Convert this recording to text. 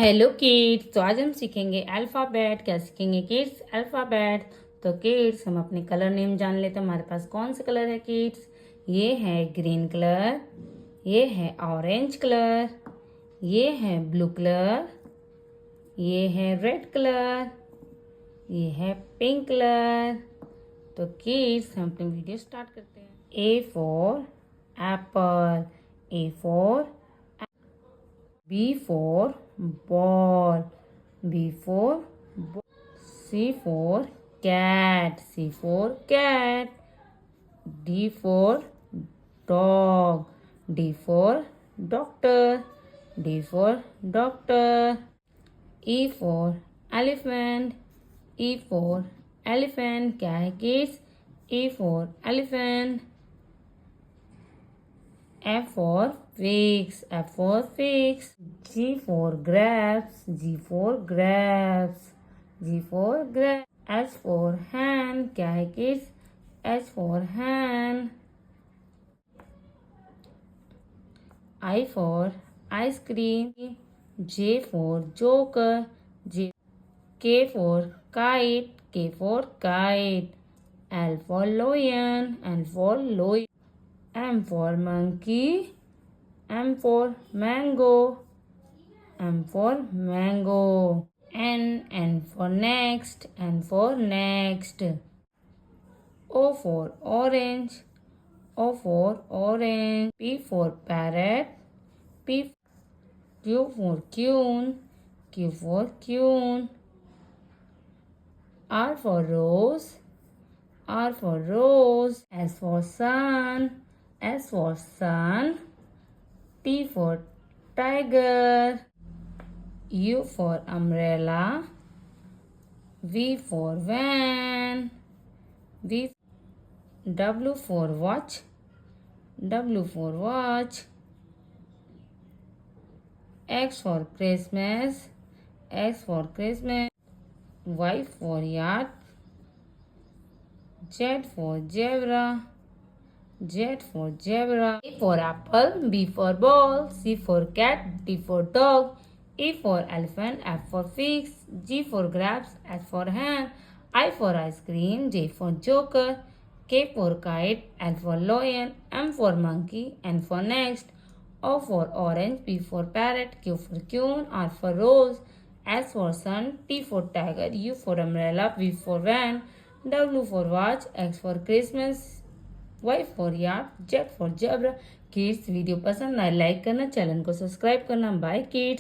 Hello kids. तो आज हम सीखेंगे अल्फ़ाबेट। क्या सीखेंगे किड्स? अल्फ़ाबेट। तो किड्स हम अपने कलर नेम जान लेते हैं। हमारे पास कौन से कलर है किड्स? ये है ग्रीन कलर, ये है ऑरेंज कलर, ये है ब्लू कलर, ये है रेड कलर, ये है पिंक कलर। तो किड्स हम अपनी वीडियो स्टार्ट करते हैं। A for Apple, A for B for ball, B for ball. C for cat, C for cat. D for dog, D for doctor, D for doctor. E for elephant, E for elephant. क्या है kids? E for elephant. F for figs, F for figs. G for grapes, G for grapes, G for grapes. H for hand, क्या है kids? H for hand. I for ice cream. J for joker, J. K for kite, K for kite. L for lion, L for lion. M for monkey, M for mango, M for mango. N for next, N for next. O for orange, O for orange. P for parrot, P. Q for queen, Q for queen. R for rose, R for rose. S for sun, S for sun. T for tiger. U for umbrella. V for van. V. W for watch, W for watch. X for Christmas, X for Christmas. Y for yacht. Z for zebra, Z for zebra. A for apple, B for ball, C for cat, D for dog, E for elephant, F for figs, G for grapes, H for hand, I for ice cream, J for joker, K for kite, L for lion, M for monkey, N for next, O for orange, P for parrot, Q for queen, R for rose, S for sun, T for tiger, U for umbrella, V for van, W for watch, X for Christmas, Y for yard, Z for zebra. Kids video पसंद आए like करना, channel को subscribe करना। Bye kids.